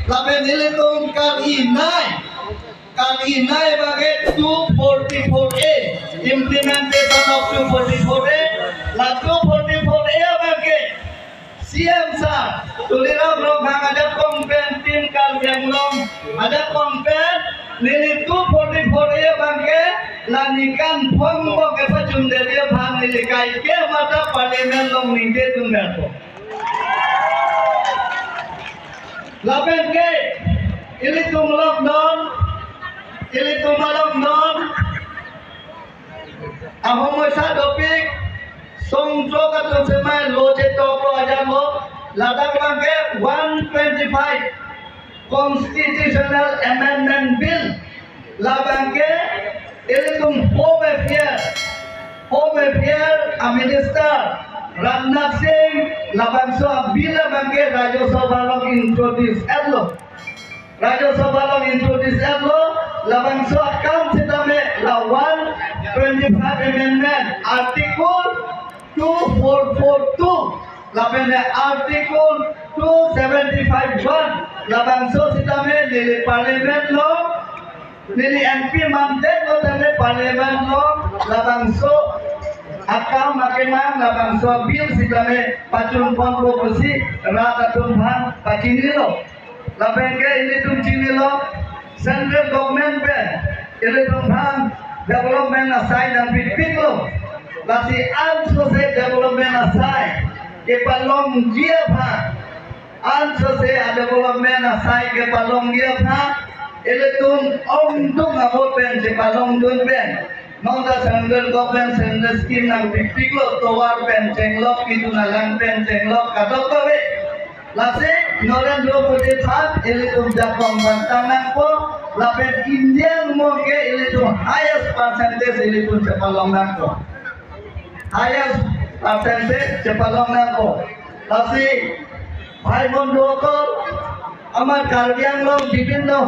laben ilitung kan inai bagai 244A implementation of 244A la 244A bagai CM sa tulira bro bang ada kompen tim kal yang long ada kompen nili 244A bagai lanikan pongbo ke pacun dia bang nili kai ke mata parlimen long ninde tunggal to laben ke ili tung lockdown ili tung lockdown amo mosa topik songjo ka to semai loje to ko aja mo ladak bangke 125 constitutional amendment bill la bangke ili tung home affairs a minister Ramnath Singh labangso bill bangke Rajya Sabha lo introduce ello Rajya Sabha lo introduce ello labangso kam sitame la 125 amendment article 2442 labene article 275 labangso sitame di parlimen lo nili MP mandate lo tane parlimen lo labangso akam makenang labangso bill sitame pacun pon besi rata tumpang pacini lo labengke ini tum cini lo central government ben ini tumpang development aside dan pipik lo lasi anso se development aside ke palong dia pa anso se development aside ke palong dia pa ini tum tung abot ben se palong dun ben Nongda central government central scheme nang pipik lo towar ben cenglok itu nalang ben cenglok kadok kawe lasi Narendra Modi saat ini tum jakong bantangan ko lapen Indian moge ini tum highest percentage ini tum cepalong nangko highest percentage cepalong nangko lasi bhai bondhu ko amar karbiang lo bibhinno